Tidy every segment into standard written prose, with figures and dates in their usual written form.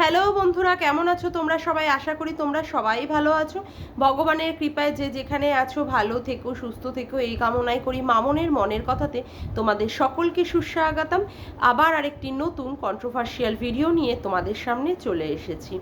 Hello বন্ধুরা, কেমন আছো তোমরা সবাই? আশা করি তোমরা সবাই ভালো আছো। ভগবানের কৃপায় যে যেখানে আছো ভালো থেকো, সুস্থ থেকো, এই কামনাই করি। মামনের মনের কথাতে তোমাদের সকলকে সুস্বাগতম। আবার আরেকটি নতুন কন্ট্রোভার্সিয়াল ভিডিও নিয়ে তোমাদের সামনে চলে এসেছি।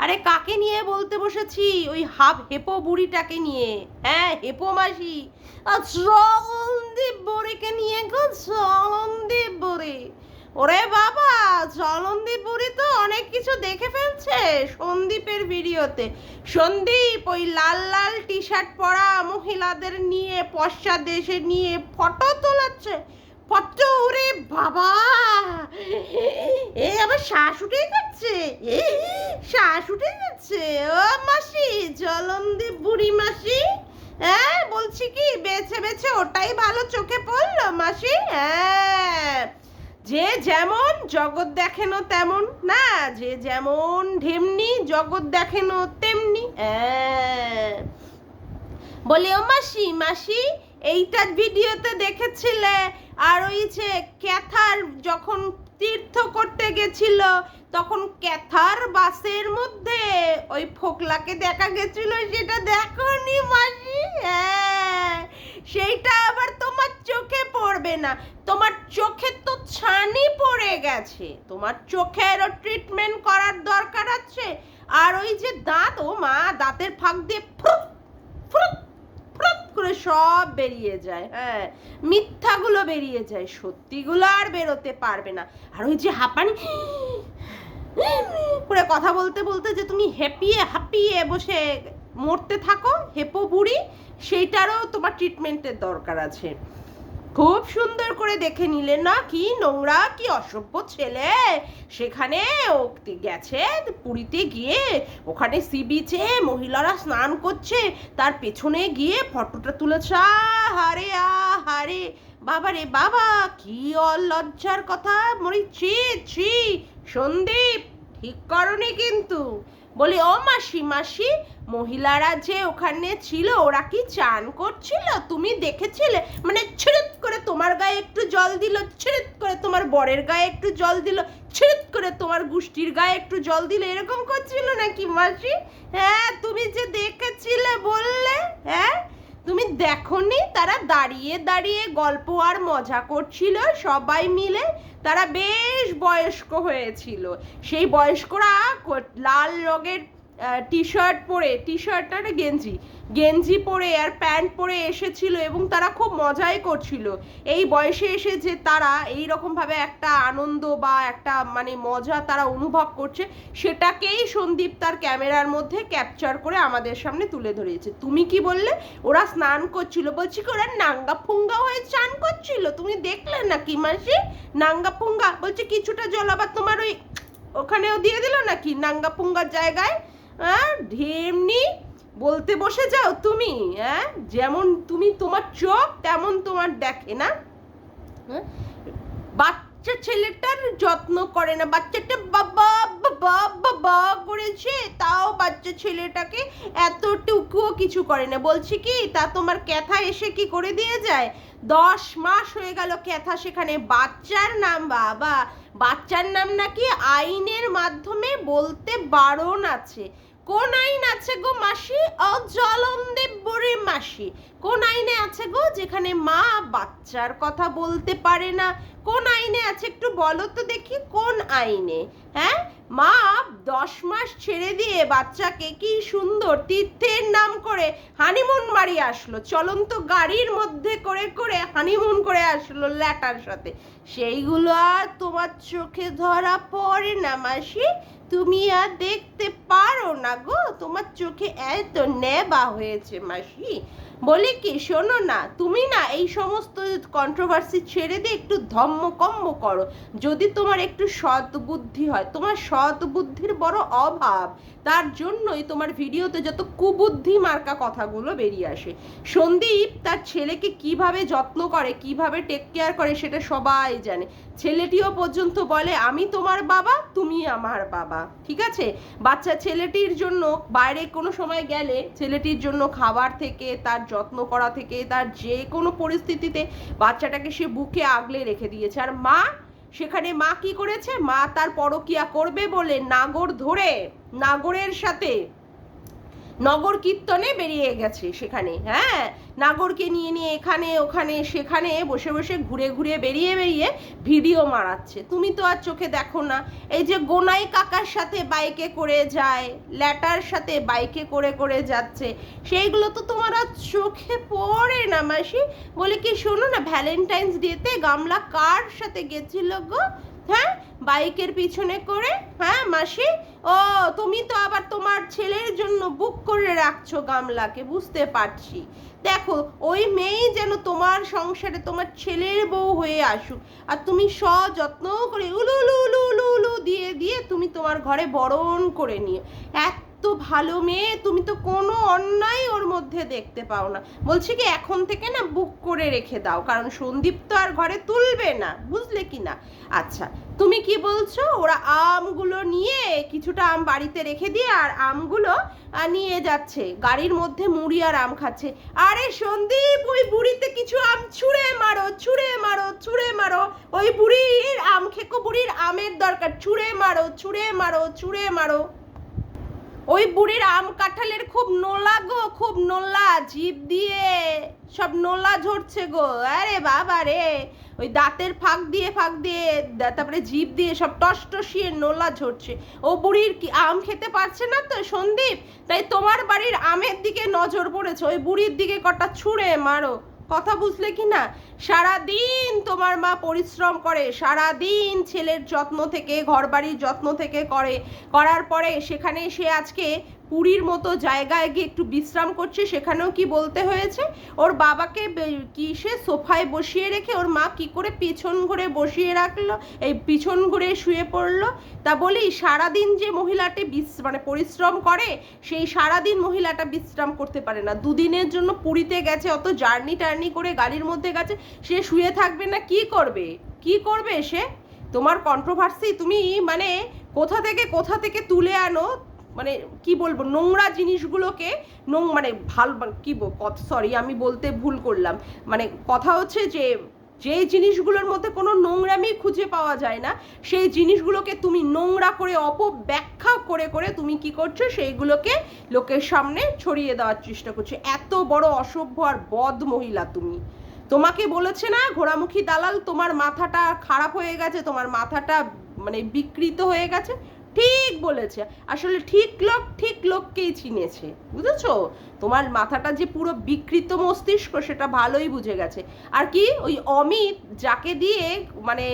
আরে কাকে নিয়ে বলতে বসেছি? ওই হেপো বুড়িটাকে নিয়ে। হ্যাঁ, হেপো মাসি আর চলনদীপ বুড়িকে নিয়ে গো। চলনদীপ বুড়ি, ওরে বাবা, চলনদীপ বুড়ি তো অনেক কিছু দেখে ফেলছে সন্দীপের ভিডিওতে। সন্দীপ ওই লাল লাল টি শার্ট পরা মহিলাদের নিয়ে পশ্চাৎ দেশে নিয়ে ফটো তোলাচ্ছে। ফটো, ওরে বাবা, এ আবার শ্বাস উঠে যাচ্ছে, শ্বাস উঠে যাচ্ছে। ও মাসি, জলনদীপ বুড়ি মাসি, হ্যাঁ বলছি কি, বেছে বেছে ওটাই ভালো চোখে পড়লো মাসি। হ্যাঁ, যে যেমন জগৎ দেখেনো তেমন না, যে যেমন ঢেমনি জগৎ দেখেনো তেমনি। হ্যাঁ, বলি ও মাসি, মাসি এইটার ভিডিওতে দেখেছিলে? আর ওই যে ক্যাথার যখন তীর্থ করতে গেছিল তখন ক্যাথার বাসের মধ্যে ওই ফোকলাকে দেখা গেছিল, সেটা দেখোনি মাসি? হ্যাঁ, সেইটা আবার তোমার চোখে পড়বে না। তোমার চোখে তো ছানি পড়ে গেছে, তোমার চোখেরও ট্রিটমেন্ট করার দরকার আছে। আর ওই যে দাঁত, ও মা, দাঁতের ফাঁক দিয়ে ফুরুক ফুরুক ফুরুক করে সব বেরিয়ে যায়। হ্যাঁ, মিথ্যাগুলো বেরিয়ে যায়, সত্যিগুলো আর বেরোতে পারবে না। আর ওই যে হাঁপানি করে কথা বলতে বলতে যে তুমি হেপিয়ে হাঁপিয়ে বসে মরতে থাকো, হেপো বুড়ি, সেইটারও তোমার ট্রিটমেন্টের দরকার আছে। খুব সুন্দর করে দেখে নিলে না? কি নোংরা, কি অসভ্য ছেলে। সেখানে ও গেছে পুরীতে গিয়ে, ওখানে সি বিচে মহিলারা স্নান করছে, তার পেছনে গিয়ে ফটোটা তুলেছে। আহারে আহারে, বাবা রে বাবা, কি অলজ্জার কথা। মরি ছি ছি। সন্দীপ, ঠিক করনি কিন্তু। বলি ও মাসি, মাসি মহিলারা যে ওখানে ছিল ওরা কি চান করছিল? তুমি দেখেছিলে? মানে ছিড়িত করে তোমার গায়ে একটু জল দিল, ছিড়িত করে তোমার বরের গায়ে একটু জল দিল, ছিড়িত করে তোমার গোষ্ঠীর গায়ে একটু জল দিল, এরকম করছিল নাকি মাসি? হ্যাঁ, তুমি যে দেখেছিলে বললে, হ্যাঁ তুমি দেখোনি? তারা দাঁড়িয়ে দাঁড়িয়ে গল্প আর মজা করছিল সবাই মিলে। তারা বেশ বয়স্ক হয়েছিল। সেই বয়স্করা লাল রঙের টি শার্ট পরে, টি শার্ট আর গেঞ্জি, গেঞ্জি পরে আর প্যান্ট পরে এসেছিল এবং তারা খুব মজাই করছিল। এই বয়সে এসে যে তারা এই রকমভাবে একটা আনন্দ বা একটা মানে মজা তারা অনুভব করছে, সেটাকেই সন্দীপ তার ক্যামেরার মধ্যে ক্যাপচার করে আমাদের সামনে তুলে ধরেছে। তুমি কি বললে? ওরা স্নান করছিল। বলছি কি ওরা নাঙ্গা ফুঙ্গা হয়ে স্নান করছিল? তুমি দেখলে নাকি মাসি? নাঙ্গা ফুঙ্গা বলছে, কিছুটা জল আবার তোমার ওই ওখানেও দিয়ে দিল নাকি নাঙ্গা ফুঙ্গার জায়গায়? হ্যাঁ, ঢেমনি বলতে বসে যাও তুমি। হ্যাঁ, যেমন তুমি, তোমার চোখ তেমন তোমার দেখে না। হ্যাঁ, বাচ্চা ছেলেটার যত্ন করে না, বাচ্চাটা বাবা বাবা বাবা করেছে, তাও বাচ্চা ছেলেটাকে এতটুকুও কিছু করে না। বলছি কি, তা তোমার ক্যাথা এসে কি করে দিয়ে যায়? 10 মাস হয়ে গেল ক্যাথা সেখানে। বাচ্চার নাম, বাবা বাচ্চার নাম নাকি আইনের মাধ্যমে বলতে বারণ আছে। কোন আইন আছে গো মাসি? ও জলনদীপ বুড়ি মাসি, কোন আইনে আছে গো যেখানে মা বাচ্চার কথা বলতে পারে না? কোন আইনে আছে একটু বলো তো দেখি, কোন আইনে? হ্যাঁ, মা 10 মাস ছেড়ে দিয়ে বাচ্চাকে কি সুন্দর তীর্থের নাম করে হানিমুন মারি আসলো, চলন্ত গাড়ির মধ্যে করে করে হানিমুন করে আসলো ল্যাটার সাথে। সেইগুলো আর তোমার চোখে ধরা পড়ে না মাসি? তুমি আর দেখতে পারো না গো? তোমার চোখে এত নেবা হয়েছে মাসি। বলি কি, শোনো না, তুমি না এই সমস্ত কন্ট্রোভার্সি ছেড়ে দিয়ে একটু ধম্মকম্ম করো। যদি তোমার একটু সৎ বুদ্ধি হয়, তোমার সৎ বুদ্ধির বড় অভাব, তার জন্যই তোমার ভিডিওতে যত কুবুদ্ধি মার্কা কথাগুলো বেরিয়ে আসে। সন্দীপ তার ছেলেকে কিভাবে যত্ন করে, কিভাবে টেক কেয়ার করে, সেটা সবাই জানে। ছেলেটিও পর্যন্ত বলে আমি তোমার বাবা, তুমি আমার বাবা। ঠিক আছে, বাচ্চা ছেলেটির জন্য বাইরে কোনো সময় গেলে ছেলেটির জন্য খাবার থেকে তার যত্ন করা থেকে, তার যে কোনো পরিস্থিতিতে বাচ্চাটাকে সে বুকে আগলে রেখে দিয়েছে। আর মা, সেখানে মা কি করেছে, মা তার পরকিয়া করবে বলে নাগর ধরে নাগরের সাথে নগর কীর্তনে বেরিয়ে গেছে সেখানে। হ্যাঁ, নাগরকে নিয়ে নিয়ে এখানে ওখানে সেখানে বসে বসে ঘুরে ঘুরে বেরিয়ে বেরিয়ে ভিডিও মারাচ্ছে। তুমি তো আর চোখে দেখো না। এই যে গোনাই কাকার সাথে বাইকে করে যায়, ল্যাটার সাথে বাইকে করে করে যাচ্ছে, সেইগুলো তো তোমার আর চোখে পড়ে না মাসি। বলে কি শোনো না, ভ্যালেন্টাইন্স ডেতে গামলা কার সাথে গেছিল গো? হ্যাঁ, বাইকের পিছনে করে। হ্যাঁ মাসি, ও তুমি তো আবার তোমার ছেলের জন্য বুক করে রাখছো গামলাকে, বুঝতে পারছি। দেখো, ওই মেয়েই যেন তোমার সংসারে তোমার ছেলের বউ হয়ে আসুক, আর তুমি সযত্ন করে উলু উলু উলু উলু উলু দিয়ে দিয়ে তুমি তোমার ঘরে বরণ করে নিও। এত ভালো মেয়ে, তুমি তো কোনো অন্যায় ওর মধ্যে দেখতে পাও না। বলছি কি, এখন থেকে না বুক করে রেখে দাও, কারণ সন্দীপ তো আর ঘরে তুলবে না, বুঝলে কি না? আচ্ছা, তুমি কি বলছো, ওরা আমগুলো নিয়ে কিছুটা আম বাড়িতে রেখে দিয়ে আর আমগুলো নিয়ে যাচ্ছে, গাড়ির মধ্যে মুড়ি আর আম খাচ্ছে। আরে সন্দীপ, ওই বুড়িতে কিছু আম ছুঁড়ে মারো, ছুঁড়ে মারো, ছুঁড়ে মারো। ওই বুড়ির আম খেকো, বুড়ির আমের দরকার, ছুঁড়ে মারো, ছুঁড়ে মারো, ছুঁড়ে মারো। ওই বুড়ির আম কাঁঠালের খুব নোলা গো, খুব নোলা, জিভ দিয়ে সব নোলা ঝরছে গো। আরে বাবা রে, ওই দাঁতের ফাঁক দিয়ে তারপরে জিভ দিয়ে সব টসটসিয়ে নোলা ঝরছে। ও বুড়ির কি আম খেতে পারছে না তো সন্দীপ, তাই তোমার বাড়ির আমের দিকে নজর পড়েছে। ওই বুড়ির দিকে কটা ছুঁড়ে মারো। কথা বুঝলে কি না? সারাদিন তোমার মা পরিশ্রম করে, সারাদিন ছেলের যত্ন থেকে, ঘরবাড়ির যত্ন থেকে করার পরে সেখানে সে আজকে পুরীর মতো জায়গায় গিয়ে একটু বিশ্রাম করছে। সেখানেও কি বলতে হয়েছে, ওর বাবাকে কি সে সোফায় বসিয়ে রেখে ওর মা কি করে পিছন ঘুরে বসিয়ে রাখলো, এই পিছন ঘুরে শুয়ে পড়লো। তা বলি, সারাদিন যে মহিলাটি মানে পরিশ্রম করে, সেই সারাদিন মহিলাটা বিশ্রাম করতে পারে না। দুদিনের জন্য পুরীতে গেছে, অত জার্নি টার্নি করে গাড়ির মধ্যে গেছে, সে শুয়ে থাকবে না? কি করবে, কি করবে সে? তোমার কন্ট্রোভার্সি তুমি মানে কোথা থেকে তুলে আনো, মানে কি বলবো, নোংরা জিনিসগুলোকে মানে সরি আমি বলতে ভুল করলাম। মানে কথা হচ্ছে যে জিনিসগুলোর মধ্যে কোনো নোংরামি খুঁজে পাওয়া যায় না, সেই জিনিসগুলোকে তুমি নোংরা করে অপব্যাখ্যা করে করে তুমি কি করছো, সেইগুলোকে লোকের সামনে ছড়িয়ে দেওয়ার চেষ্টা করছো। এত বড় অসভ্য আর বদ মহিলা তুমি। তোমাকে বলেছে না ঘোড়ামুখী দালাল, তোমার মাথাটা খারাপ হয়ে গেছে, তোমার মাথাটা মানে বিকৃত হয়ে গেছে। ঠিক বলেছে, আসলে ঠিক লোককেই চিনেছে, বুঝেছো? তোমার মাথাটা যে পুরো বিকৃত মস্তিষ্ক, সেটা ভালোই বুঝে গেছে। আর কি, ওই অমিত যাকে দিয়ে মানে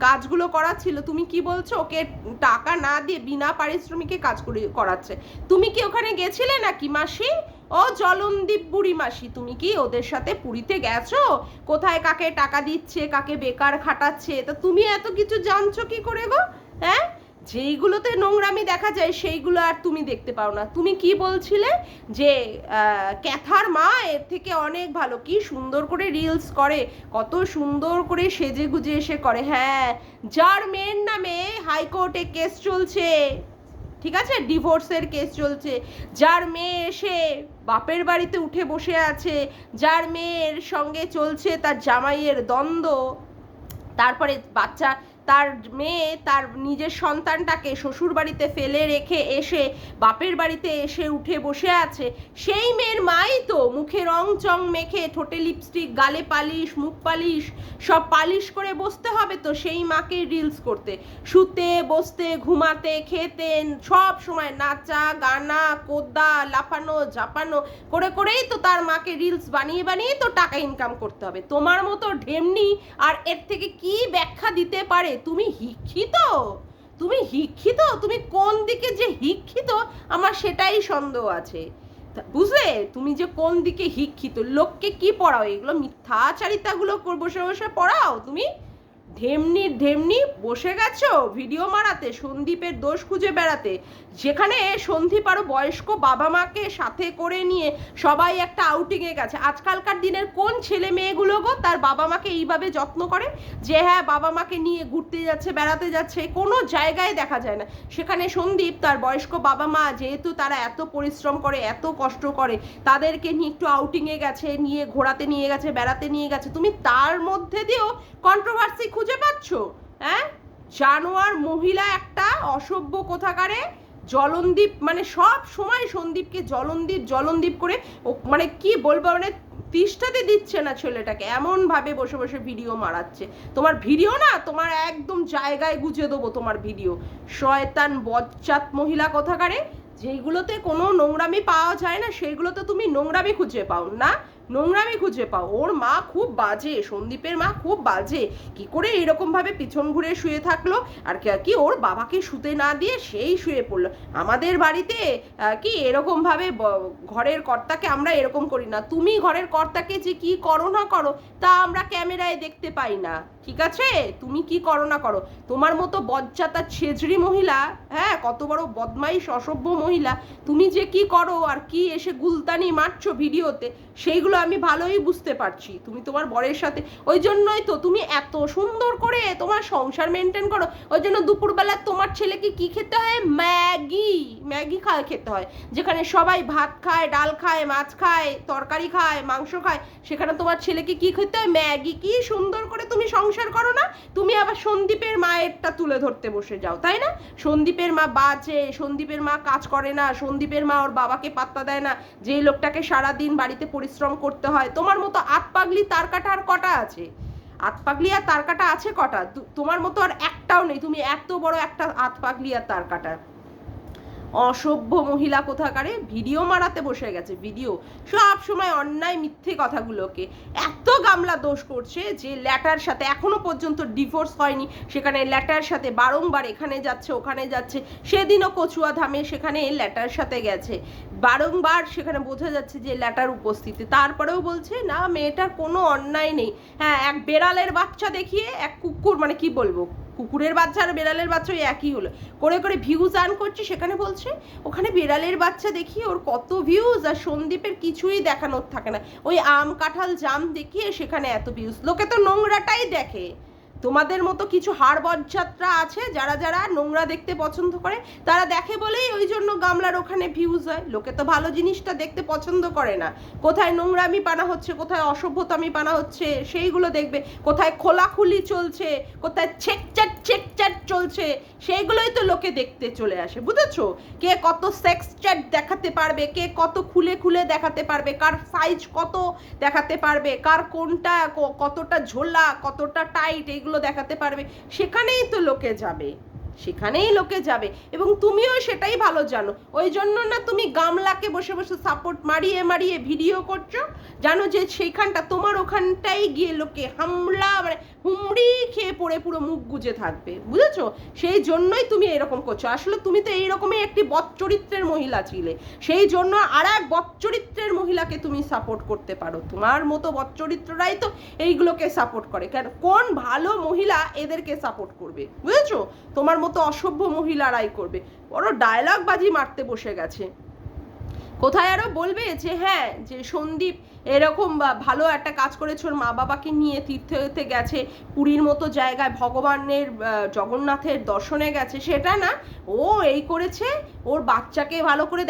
কাজগুলো করাচ্ছিল, তুমি কি বলছো, ওকে টাকা না দিয়ে বিনা পারিশ্রমিকে কাজ করাচ্ছে। তুমি কি ওখানে গেছিলে নাকি মাসি? ও জলনদীপ বুড়ি মাসি, তুমি কি ওদের সাথে পুরীতে গেছো? কোথায় কাকে টাকা দিচ্ছে, কাকে বেকার খাটাচ্ছে, তা তুমি এত কিছু জানছো কি করে গো? হ্যাঁ, যেইগুলোতে নোংরামি দেখা যায় সেইগুলো আর তুমি দেখতে পাও না। তুমি কি বলছিলে যে ক্যাথার মা এর থেকে অনেক ভালো, কি সুন্দর করে রিলস করে, কত সুন্দর করে সেজে গুজে এসে করে। হ্যাঁ, যার মেয়ের নামে হাইকোর্টে কেস চলছে, ঠিক আছে, ডিভোর্সের কেস চলছে, যার মেয়ে এসে বাপের বাড়িতে উঠে বসে আছে, যার মেয়ের সঙ্গে চলছে তার জামাইয়ের দ্বন্দ্ব, তারপরে তার মেয়ে তার নিজের সন্তানটাকে শ্বশুর বাড়িতে ফেলে রেখে এসে বাপের বাড়িতে এসে উঠে বসে আছে, সেই মেয়ের মাই তো মুখে রং চং মেখে, ঠোঁটে লিপস্টিক, গালে পালিশ, মুখ পালিশ সব পালিশ করে বসতে হবে তো সেই মাকে রিলস করতে, শুতে বসতে ঘুমাতে খেতে সব সময় নাচা গানা কোদ্দা লাফানো ঝাপানো করে করেই তো তার মাকে রিলস বানিয়ে বানিয়ে তো টাকা ইনকাম করতে হবে। তোমার মতো ঢেমনি আর এর থেকে কি ব্যাখ্যা দিতে পারে? তুমি শিক্ষিত, তুমি কোন দিকে যে শিক্ষিত আমার সেটাই সন্দেহ আছে, বুঝলে? তুমি যে কোন দিকে শিক্ষিত, লোককে কি পড়াও, এগুলো মিথ্যাচারিতাগুলো বসে বসে পড়াও তুমি? ঢেমনি বসে গেছো ভিডিও মারাতে, সন্দীপের দোষ খুঁজে বেড়াতে, যেখানে সন্দীপ আরো বয়স্ক বাবা মাকে সাথে করে নিয়ে সবাই একটা আউটিংয়ে গেছে। আজকালকার দিনের কোন ছেলে মেয়েগুলো গো তার বাবা মাকে এইভাবে যত্ন করে যে হ্যাঁ বাবা মাকে নিয়ে ঘুরতে যাচ্ছে, বেড়াতে যাচ্ছে, কোনো জায়গায় দেখা যায় না। সেখানে সন্দীপ তার বয়স্ক বাবা মা, যেহেতু তারা এত পরিশ্রম করে, এত কষ্ট করে, তাদেরকে নিয়ে একটু আউটিংয়ে গেছে, নিয়ে ঘোরাতে নিয়ে গেছে, বেড়াতে নিয়ে গেছে, তুমি তার মধ্যে দিয়েও কন্ট্রোভার্সি খুঁজে পাচ্ছ? হ্যাঁ, জানোয়ার মহিলা একটা, অসভ্য কোথাকারে। জলনদীপ মানে সব সময় সন্দীপকে জলনদীপ করে মানে কি বলবো, মানে তিষ্ঠাতে দিচ্ছে না ছেলেটাকে, এমন ভাবে বসে বসে ভিডিও মারাচ্ছে। তোমার ভিডিও না, তোমার একদম জায়গায় গুজে দেবো তোমার ভিডিও। শয়তান বজ্জাত মহিলা কোথাকারে, যেইগুলোতে কোনো নোংরামি পাওয়া যায় না সেইগুলোতে তুমি নোংরামি খুঁজে পাও না, নোংরামি খুঁজে পাও। ওর মা খুব বাজে, সন্দীপের মা খুব বাজে। কি করে এরকম ভাবে পিছন ঘুরে শুয়ে থাকলো, আর কি ওর বাবাকে শুতে না দিয়ে সেই শুয়ে পড়লো। আমাদের বাড়িতে কি এরকম ভাবে ঘরের কর্তাকে আমরা এরকম করি না। তুমি ঘরের কর্তাকে যে কি করো না করো তা আমরা ক্যামেরায় দেখতে পাই না, ঠিক আছে? তুমি কি করো না করো, তোমার মতো বজ্জাতা ছেজড়ি মহিলা, হ্যাঁ কত বড় বদমাইশ অসভ্য মহিলা, তুমি যে কি করো আর কি এসে গুলতানি মারছো ভিডিওতে, সেইগুলো আমি ভালোই বুঝতে পারছি। তুমি তোমার বরের সাথে, ওই জন্যই তো তুমি এত সুন্দর করে তোমার সংসার মেনটেন করো। ওই জন্য দুপুরবেলা তোমার ছেলেকে কি খেতে হয়? ম্যাগি খেতে হয়। যেখানে সবাই ভাত খায়, ডাল খায়, মাছ খায়, তরকারি খায়, মাংস খায়, সেখানে তোমার ছেলেকে কি খেতে হয়? ম্যাগি। কি সুন্দর করে তুমি সংসার করো না? তুমি আবার সন্দীপের মায়েরটা তুলে ধরতে বসে যাও, তাই না? সন্দীপের মা বাজে, সন্দীপের মা কাজ করে না, সন্দীপের মা ওর বাবাকে পাত্তা দেয় না, যে লোকটাকে সারাদিন বাড়িতে পরিশ্রম করতে হয়। তোমার মতো আতপাগলি তারকাটা আর কটা আছে? আতপাগলি আর তারকাটা আছে কটা? তোমার মতো আর একটাও নেই। তুমি এত বড় একটা আতপাগলি আর তারকাটা। অসভ্য মহিলা কোথাকারে ভিডিও মারাতে বসে গেছে। ভিডিও সব সময় অন্যায় মিথ্যে কথাগুলোকে এত গামলা দোষ করছে যে ল্যাটার সাথে এখনো পর্যন্ত ডিভোর্স হয়নি, সেখানে ল্যাটার সাথে বারংবার এখানে যাচ্ছে ওখানে যাচ্ছে। সেদিনও কচুয়া ধামে সেখানে ল্যাটার সাথে গেছে, বারংবার সেখানে বোঝা যাচ্ছে যে ল্যাটার উপস্থিতি। তারপরেও বলছে না মেয়েটার কোনো অন্যায় নেই। হ্যাঁ, এক বেড়ালের বাচ্চা দেখিয়ে এক কুকুর, মানে কি বলবো, কুকুরের বাচ্চা আর বেড়ালের বাচ্চা ওই একই হলো, করে করে ভিউজ আর্ন করছে। সেখানে বলছে ওখানে বেড়ালের বাচ্চা দেখিয়ে ওর কত ভিউজ, আর সন্দীপের কিছুই দেখানোর থাকে না, ওই আম কাঁঠাল জাম দেখিয়ে সেখানে এত ভিউজ। লোকে তো নোংরাটাই দেখে। তোমাদের মতো কিছু হাড় বজ্জাতরা আছে যারা যারা নোংরা দেখতে পছন্দ করে, তারা দেখে বলেই ওই জন্য গামলার ওখানে ভিউজ হয়। লোকে তো ভালো জিনিসটা দেখতে পছন্দ করে না। কোথায় নোংরামি পানা হচ্ছে, কোথায় অসভ্যতামি পানা হচ্ছে সেইগুলো দেখবে, কোথায় খোলাখুলি চলছে, কোথায় ছেকচাট চলছে, সেইগুলোই তো লোকে দেখতে চলে আসে। বুঝেছো? কে কত সেক্স চ্যাট দেখাতে পারবে, কে কত খুলে খুলে দেখাতে পারবে, কার সাইজ কত দেখাতে পারবে, কার কোনটা কতটা ঝোলা কতটা টাইট, এগুলো দেখাতে পারবে, সেখানেই তো লোকে যাবে, সেখানেই লোকে যাবে। এবং তুমিও সেটাই ভালো জানো। ওই জন্য না তুমি গামলাকে বসে বসে সাপোর্ট মারিয়ে মারিয়ে ভিডিও করছো, জানো যে সেইখানটা তোমার ওখানটাই গিয়ে লোকে হামলা মানে হুমড়ি খেয়ে পড়ে পুরো মুখ গুজে থাকবে। বুঝেছো? সেই জন্যই তুমি এরকম করছো। আসলে তুমি তো এইরকমই একটি বদচরিত্রের মহিলা ছিলে, সেই জন্য আর এক বদচরিত্রের মহিলাকে তুমি সাপোর্ট করতে পারো। তোমার মতো বদচরিত্ররাই তো এইগুলোকে সাপোর্ট করে। কেন, কোন ভালো মহিলা এদেরকে সাপোর্ট করবে? বুঝেছো? তোমার মতো অসভ্য মহিলারাই করবে। বড় ডায়লগ বাজি মারতে বসে গেছে। কোথায় আরো বলবে যে হ্যাঁ, যে সন্দীপ এরকম ভালো একটা কাজ করেছে, ওর মা বাবাকে নিয়ে তীর্থে গেছে, পুরীর মতো জায়গায় ভগবানের জগন্নাথের দর্শনে গেছে, সেটা না, ও এই করেছে, ওর বাচ্চাকে ভালো করে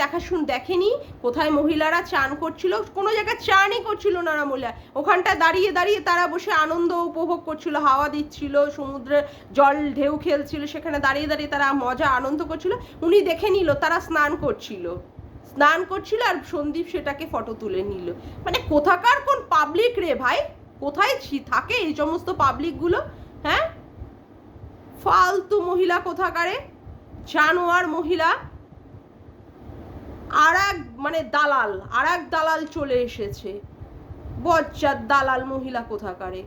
দেখেনি। কোথায় মহিলারা চান করছিল, কোনো জায়গায় চানই করছিল না মহিলা, ওখানটা দাঁড়িয়ে দাঁড়িয়ে তারা বসে আনন্দ উপভোগ করছিল, হাওয়া দিচ্ছিল, সমুদ্রে জল ঢেউ খেলছিল, সেখানে দাঁড়িয়ে দাঁড়িয়ে তারা মজা আনন্দ করছিল। উনি দেখে নিল তারা স্নান করছিল আর সন্দীপ সেটাকে ফটো তুলে নিল। মানে কোথাকার কোন পাবলিক রে ভাই, কোথায় থাকে এই সমস্ত পাবলিক গুলো? হ্যাঁ, ফালতু মহিলা কোথাকারে, জানোয়ার মহিলা। আর এক দালাল চলে এসেছে, বজ্জাত দালাল মহিলা কোথাকারে।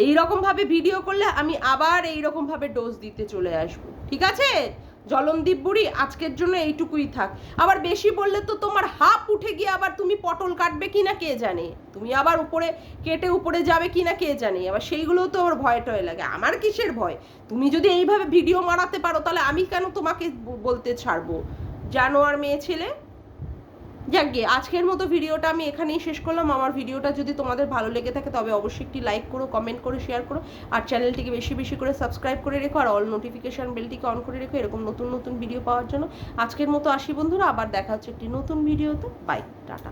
এইরকম ভাবে ভিডিও করলে আমি আবার এইরকম ভাবে ডোজ দিতে চলে আসবো, ঠিক আছে? জলনদীপ বুড়ি আজকের জন্য এইটুকুই থাক। আবার বেশি বললে তো তোমার হাফ উঠে গিয়ে আবার তুমি পটল কাটবে কিনা কে জানে, তুমি আবার উপরে কেটে উপরে যাবে কিনা কে জানে, আবার সেইগুলোও তো আবার ভয় টয় লাগে। আমার কিসের ভয়? তুমি যদি এইভাবে ভিডিও মারাতে পারো তাহলে আমি কেন তোমাকে বলতে ছাড়বো? জানোয়ার মেয়ে ছেলে। যাক গে, আজকের মতো ভিডিওটা আমি এখানেই শেষ করলাম। আমার ভিডিওটা যদি তোমাদের ভালো লেগে থাকে তবে অবশ্যই একটি লাইক করো, কমেন্ট করো, শেয়ার করো, আর চ্যানেলটিকে বেশি বেশি করে সাবস্ক্রাইব করে রেখো, আর অল নোটিফিকেশান বেলটিকে অন করে রেখো এরকম নতুন নতুন ভিডিও পাওয়ার জন্য। আজকের মতো আসি বন্ধুরা, আবার দেখা হচ্ছে একটি নতুন ভিডিওতে। Bye, tata.